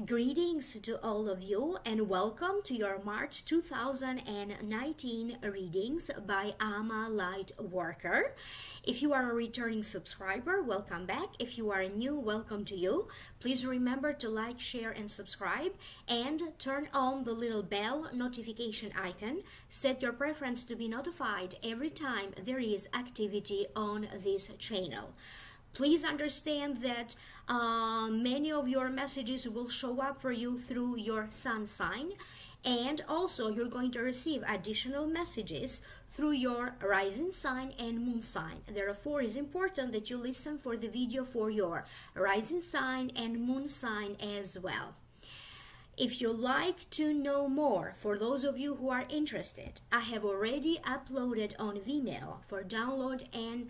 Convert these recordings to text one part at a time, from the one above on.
Greetings to all of you and welcome to your March 2019 readings by LightWorker. If you are a returning subscriber, welcome back. If you are new, welcome to you. Please remember to like, share, and subscribe, and turn on the little bell notification icon. Set your preference to be notified every time there is activity on this channel. Please understand that many of your messages will show up for you through your sun sign, and also you're going to receive additional messages through your rising sign and moon sign. Therefore, it's important that you listen for the video for your rising sign and moon sign as well. If you like to know more, for those of you who are interested, I have already uploaded on Vimeo for download and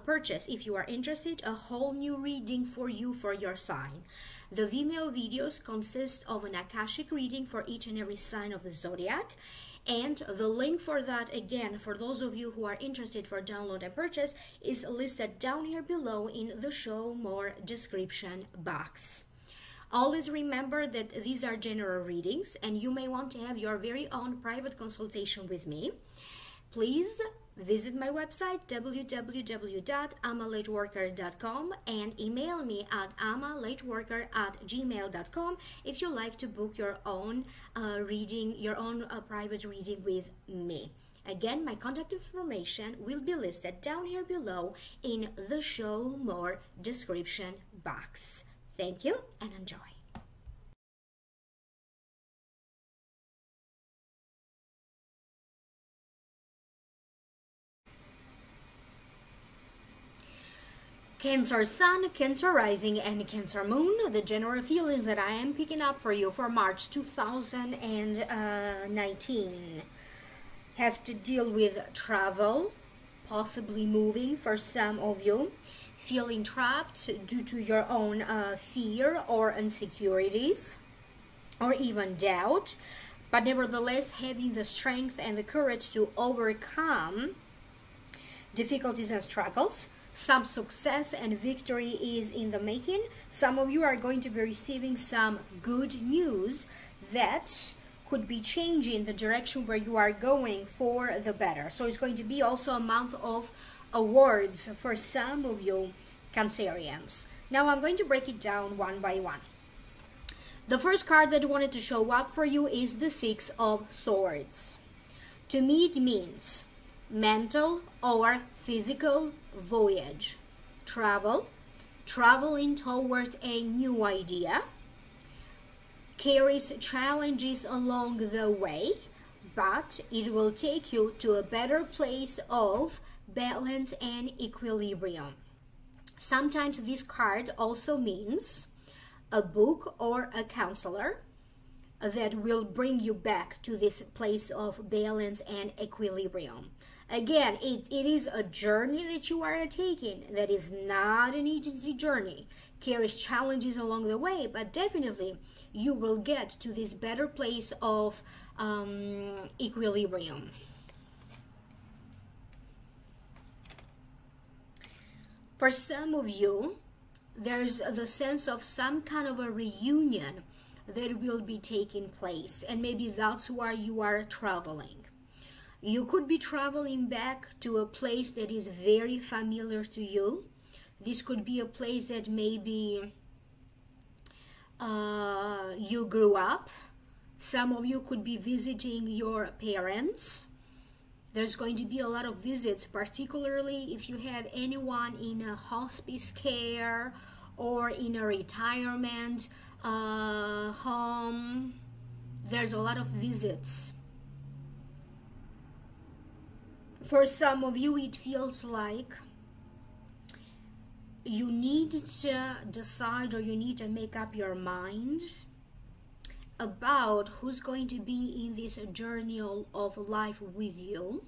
purchase, if you are interested, a whole new reading for you for your sign. The Vimeo videos consist of an Akashic reading for each and every sign of the zodiac, and the link for that, again, for those of you who are interested for download and purchase, is listed down here below in the show more description box. Always remember that these are general readings and you may want to have your very own private consultation with me. Please visit my website www.amalightworker.com and email me at amalightworker@gmail.com if you like to book your own reading, your own private reading with me. Again, my contact information will be listed down here below in the show more description box. Thank you and enjoy. Cancer Sun, Cancer Rising, and Cancer Moon, the general feelings that I am picking up for you for March 2019 have to deal with travel, possibly moving for some of you, feeling trapped due to your own fear or insecurities or even doubt, but nevertheless having the strength and the courage to overcome difficulties and struggles. Some success and victory is in the making. Some of you are going to be receiving some good news that could be changing the direction where you are going for the better. So it's going to be also a month of awards for some of you Cancerians. Now I'm going to break it down one by one. The first card that I wanted to show up for you is the Six of Swords. To me it means mental or physical voyage, traveling towards a new idea, carries challenges along the way, but it will take you to a better place of balance and equilibrium. Sometimes this card also means a book or a counselor that will bring you back to this place of balance and equilibrium. Again, it is a journey that you are taking that is not an easy journey, carries challenges along the way, but definitely you will get to this better place of equilibrium. For some of you, there's the sense of some kind of a reunion that will be taking place, and maybe that's why you are traveling. You could be traveling back to a place that is very familiar to you. This could be a place that maybe you grew up. Some of you could be visiting your parents. There's going to be a lot of visits, particularly if you have anyone in a hospice care or in a retirement home. There's a lot of visits. For some of you, it feels like you need to decide, or you need to make up your mind about who's going to be in this journey of life with you.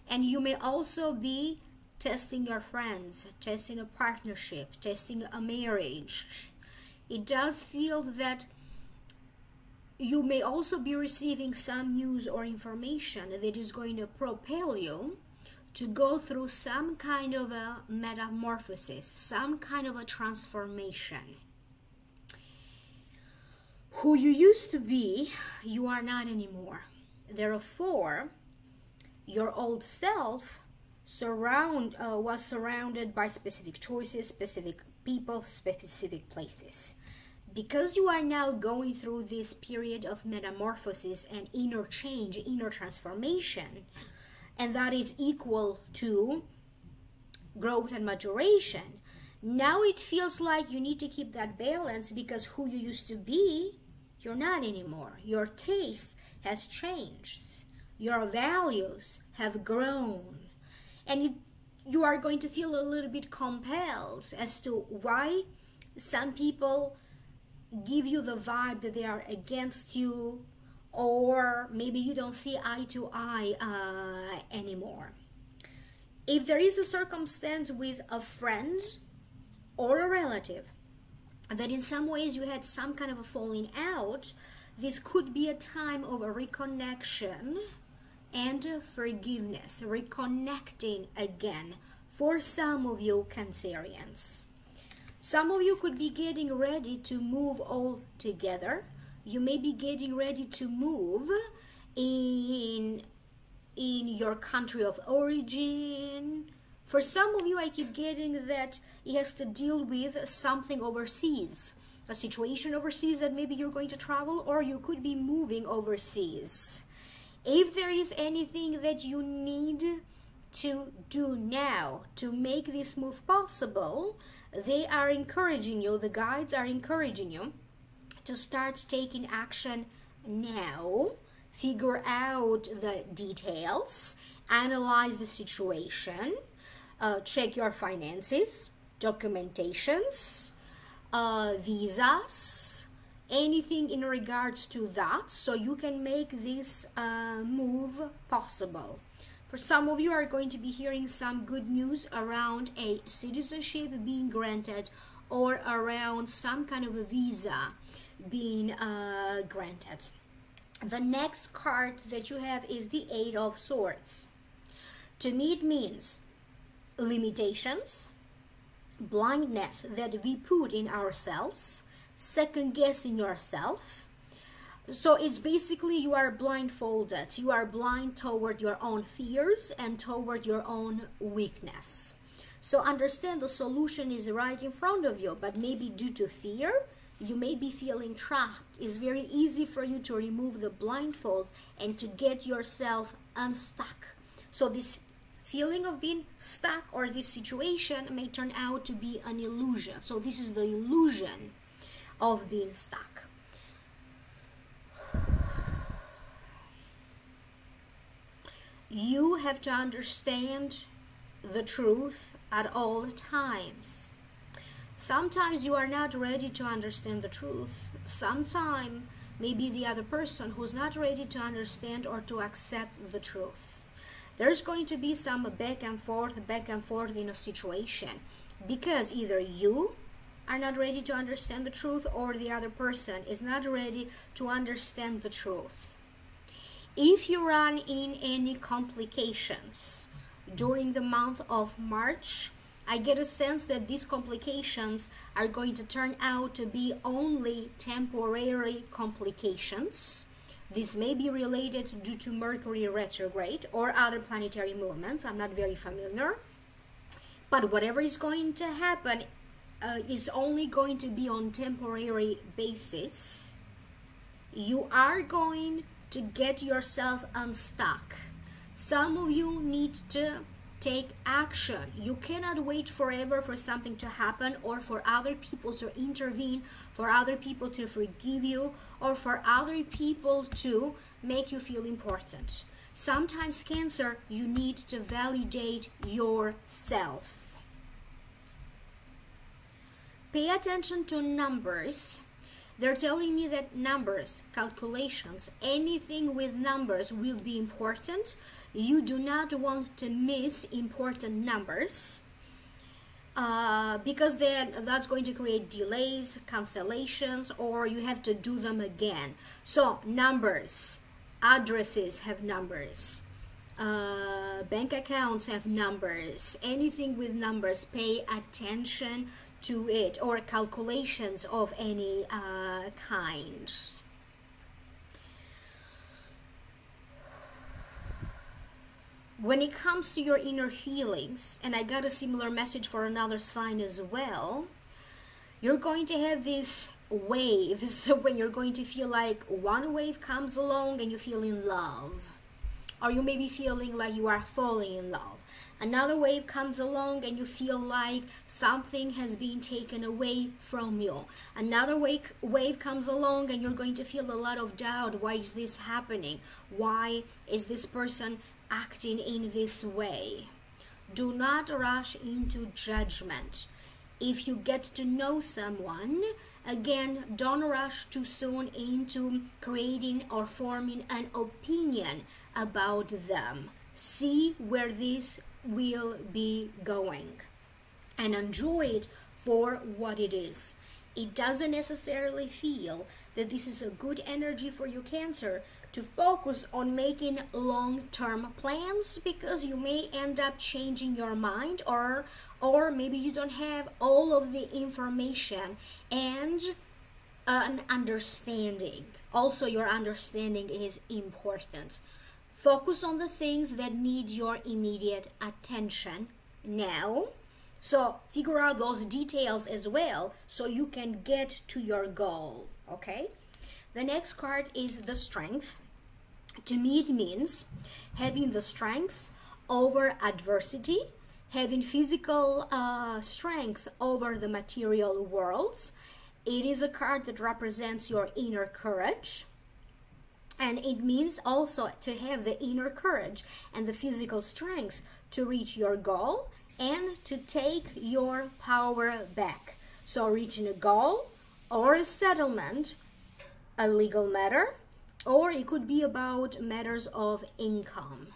And you may also be testing your friends, testing a partnership, testing a marriage. It does feel that You may also be receiving some news or information that is going to propel you to go through some kind of a metamorphosis, some kind of a transformation. Who you used to be, you are not anymore. Therefore, your old self was surrounded by specific choices, specific people, specific places. Because you are now going through this period of metamorphosis and inner change, inner transformation, and that is equal to growth and maturation, now it feels like you need to keep that balance, because who you used to be, you're not anymore. Your taste has changed. Your values have grown. And you are going to feel a little bit compelled as to why some people give you the vibe that they are against you, or maybe you don't see eye to eye anymore. If there is a circumstance with a friend or a relative that in some ways you had some kind of a falling out, this could be a time of a reconnection and forgiveness, reconnecting again for some of you Cancerians. Some of you could be getting ready to move all together. You may be getting ready to move in your country of origin. For some of you, I keep getting that it has to deal with something overseas, a situation overseas that maybe you're going to travel, or you could be moving overseas. If there is anything that you need to do now to make this move possible, they are encouraging you, the guides are encouraging you to start taking action now, figure out the details, analyze the situation, check your finances, documentations, visas, anything in regards to that, so you can make this move possible. For some of you are going to be hearing some good news around a citizenship being granted, or around some kind of a visa being granted. The next card that you have is the Eight of Swords. To me, it means limitations, blindness that we put in ourselves, second guessing yourself. So it's basically you are blindfolded. You are blind toward your own fears and toward your own weakness. So understand the solution is right in front of you, but maybe due to fear, you may be feeling trapped. It's very easy for you to remove the blindfold and to get yourself unstuck. So this feeling of being stuck, or this situation, may turn out to be an illusion. So this is the illusion of being stuck. You have to understand the truth at all times. Sometimes you are not ready to understand the truth. Sometimes maybe the other person who's not ready to understand or to accept the truth. There's going to be some back and forth in a situation, because either you are not ready to understand the truth, or the other person is not ready to understand the truth. If you run in any complications during the month of March, I get a sense that these complications are going to turn out to be only temporary complications. This may be related due to Mercury retrograde or other planetary movements. I'm not very familiar. But whatever is going to happen is only going to be on temporary basis. You are going to get yourself unstuck. Some of you need to take action. You cannot wait forever for something to happen, or for other people to intervene, for other people to forgive you, or for other people to make you feel important. Sometimes, Cancer, you need to validate yourself. Pay attention to numbers. They're telling me that numbers, calculations, anything with numbers will be important. You do not want to miss important numbers. because then that's going to create delays, cancellations, or you have to do them again. So numbers, addresses have numbers, bank accounts have numbers. Anything with numbers, pay attention to it, or calculations of any kind. When it comes to your inner healings, and I got a similar message for another sign as well, you're going to have these waves when you're going to feel like one wave comes along and you feel in love, or you may be feeling like you are falling in love. Another wave comes along and you feel like something has been taken away from you. Another wave comes along and you're going to feel a lot of doubt. Why is this happening? Why is this person acting in this way? Do not rush into judgment. If you get to know someone, again, don't rush too soon into creating or forming an opinion about them. See where this will be going and enjoy it for what it is. It doesn't necessarily feel that this is a good energy for your Cancer to focus on making long-term plans, because you may end up changing your mind, or maybe you don't have all of the information and an understanding. Also, your understanding is important. Focus on the things that need your immediate attention now. So figure out those details as well so you can get to your goal, okay? The next card is the Strength. To me, it means having the strength over adversity, having physical strength over the material world. It is a card that represents your inner courage. And it means also to have the inner courage and the physical strength to reach your goal and to take your power back. So reaching a goal or a settlement, a legal matter, or it could be about matters of income.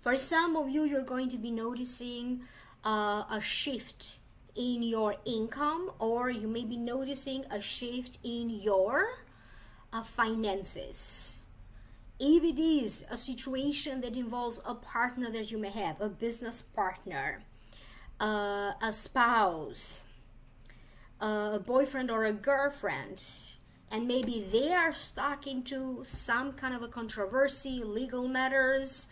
For some of you, you're going to be noticing a shift in your income, or you may be noticing a shift in your finances. If it is a situation that involves a partner that you may have, a business partner, a spouse, a boyfriend or a girlfriend, and maybe they are stuck into some kind of a controversy, legal matters,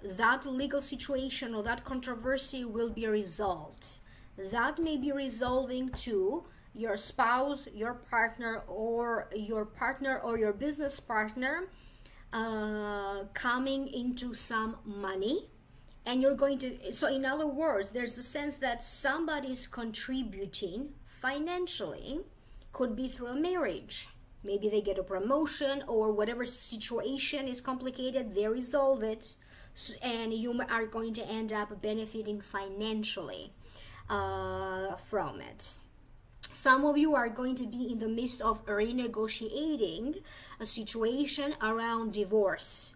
that legal situation or that controversy will be resolved. That may be resolving to your spouse, your partner, or your business partner coming into some money, and you're going to, so in other words, there's a sense that somebody is contributing financially. Could be through a marriage. Maybe they get a promotion, or whatever situation is complicated, they resolve it, and you are going to end up benefiting financially from it. Some of you are going to be in the midst of renegotiating a situation around divorce.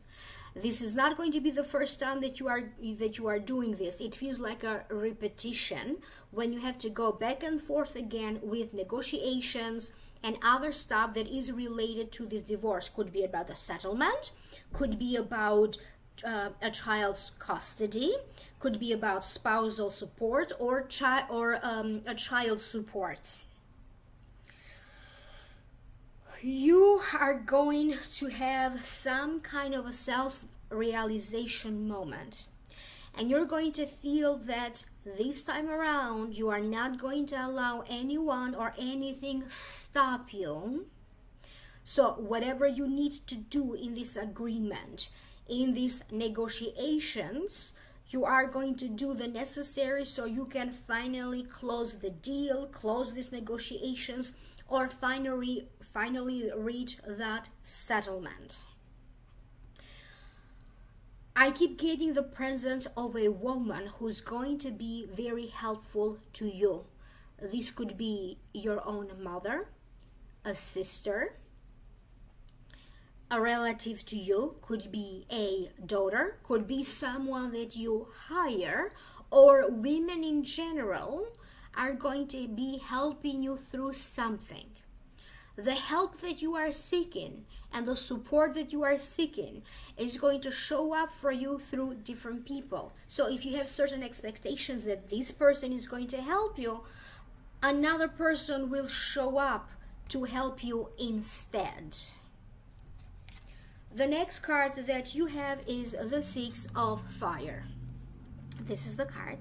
This is not going to be the first time that you are doing this. It feels like a repetition when you have to go back and forth again with negotiations and other stuff that is related to this divorce. Could be about the settlement, could be about a child's custody, could be about spousal support, or a child's support. You are going to have some kind of a self-realization moment, and you're going to feel that this time around you are not going to allow anyone or anything stop you. So whatever you need to do in this agreement, in these negotiations, you are going to do the necessary so you can finally close the deal, close these negotiations, or finally reach that settlement. I keep getting the presence of a woman who's going to be very helpful to you. This could be your own mother, a sister, a relative to you, could be a daughter, could be someone that you hire, or women in general are going to be helping you through something. The help that you are seeking and the support that you are seeking is going to show up for you through different people. So if you have certain expectations that this person is going to help you, another person will show up to help you instead. The next card that you have is the Six of Fire. This is the card.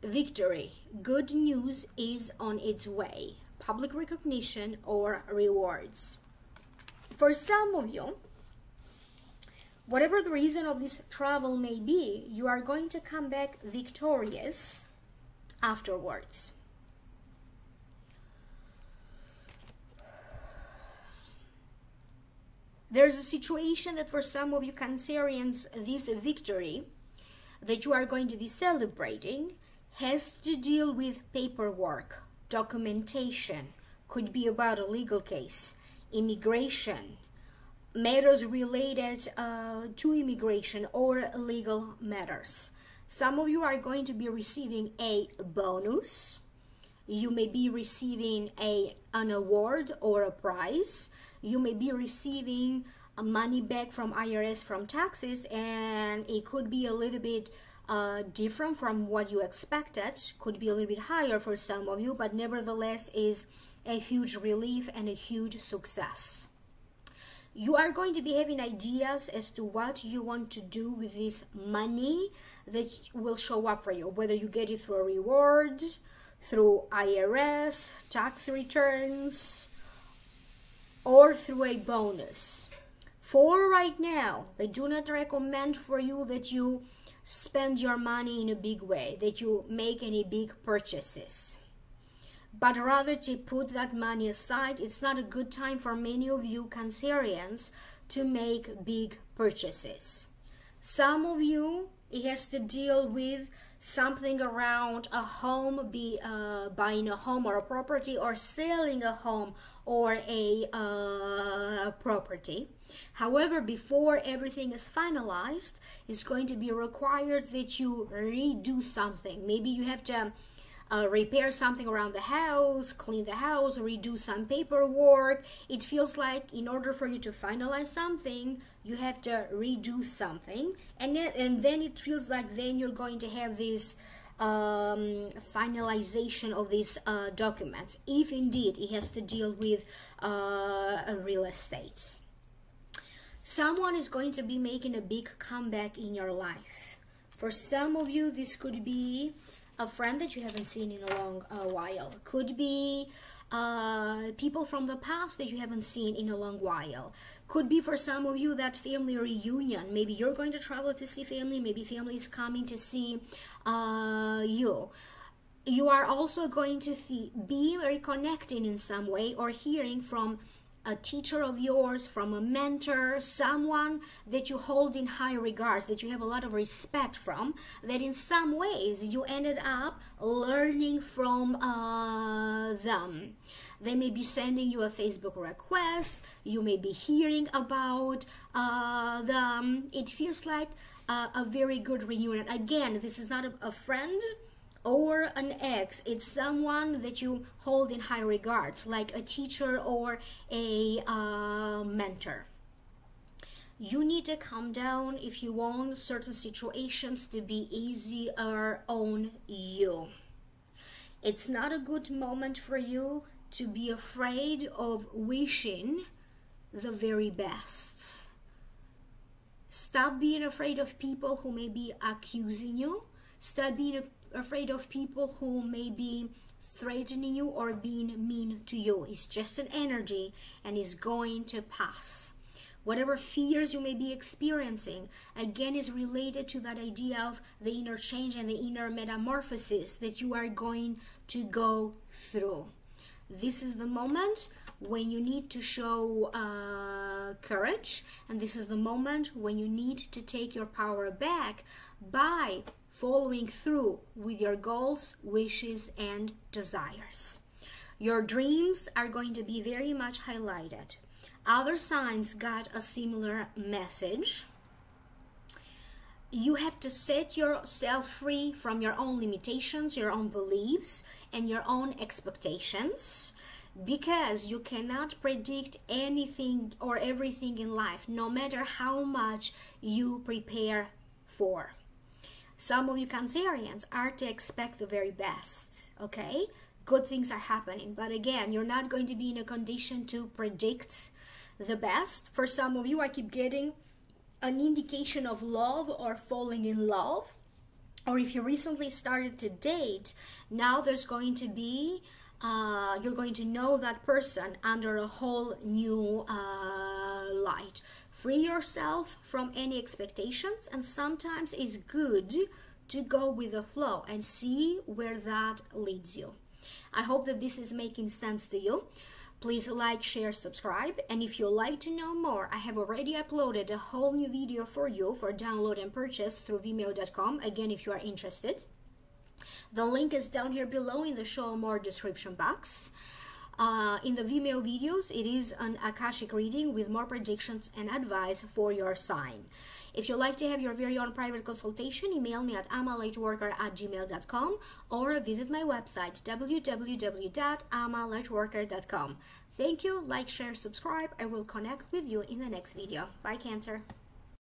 Victory. Good news is on its way. Public recognition or rewards. For some of you, whatever the reason of this travel may be, you are going to come back victorious afterwards. There's a situation that for some of you Cancerians, this victory that you are going to be celebrating has to deal with paperwork, documentation, could be about a legal case, immigration, matters related to immigration or legal matters. Some of you are going to be receiving a bonus. You may be receiving an award or a prize. You may be receiving money back from IRS from taxes, and it could be a little bit different from what you expected. Could be a little bit higher for some of you, but nevertheless is a huge relief and a huge success. You are going to be having ideas as to what you want to do with this money that will show up for you, whether you get it through a reward, through IRS, tax returns, or through a bonus. For right now, they do not recommend for you that you spend your money in a big way, that you make any big purchases, but rather to put that money aside. It's not a good time for many of you Cancerians to make big purchases. Some of you, it has to deal with something around a home, buying a home or a property, or selling a home or a property. However, before everything is finalized, it's going to be required that you redo something. Maybe you have to repair something around the house, clean the house, redo some paperwork. It feels like in order for you to finalize something, you have to redo something, and then it feels like then you're going to have this finalization of these documents, if indeed it has to deal with real estate. Someone is going to be making a big comeback in your life. For some of you, this could be a friend that you haven't seen in a long while. Could be people from the past that you haven't seen in a long while. Could be for some of you that family reunion. Maybe you're going to travel to see family. Maybe family is coming to see you. You are also going to be reconnecting in some way, or hearing from a teacher of yours, from a mentor, someone that you hold in high regards, that you have a lot of respect from, that in some ways you ended up learning from them. They may be sending you a Facebook request, you may be hearing about them. It feels like a very good reunion. Again, this is not a friend or an ex. It's someone that you hold in high regards, like a teacher or a mentor. You need to calm down if you want certain situations to be easier on you. It's not a good moment for you to be afraid of wishing the very best. Stop being afraid of people who may be accusing you. Stop being afraid of people who may be threatening you or being mean to you. It's just an energy and is going to pass. Whatever fears you may be experiencing, again, is related to that idea of the inner change and the inner metamorphosis that you are going to go through. This is the moment when you need to show courage, and this is the moment when you need to take your power back by following through with your goals, wishes, and desires. Your dreams are going to be very much highlighted. Other signs got a similar message. You have to set yourself free from your own limitations, your own beliefs, and your own expectations, because you cannot predict anything or everything in life, no matter how much you prepare for. Some of you Cancerians are to expect the very best, okay? Good things are happening, but again, you're not going to be in a condition to predict the best. For some of you, I keep getting an indication of love or falling in love, or if you recently started to date, now there's going to be you're going to know that person under a whole new light. Free yourself from any expectations, and sometimes it's good to go with the flow and see where that leads you. I hope that this is making sense to you. Please like, share, subscribe, and if you'd like to know more, I have already uploaded a whole new video for you for download and purchase through Vimeo.com, again if you are interested. The link is down here below in the show more description box. In the Vimeo videos, it is an Akashic reading with more predictions and advice for your sign. If you'd like to have your very own private consultation, email me at amalightworker@gmail.com or visit my website www.amalightworker.com. Thank you, like, share, subscribe. I will connect with you in the next video. Bye, Cancer.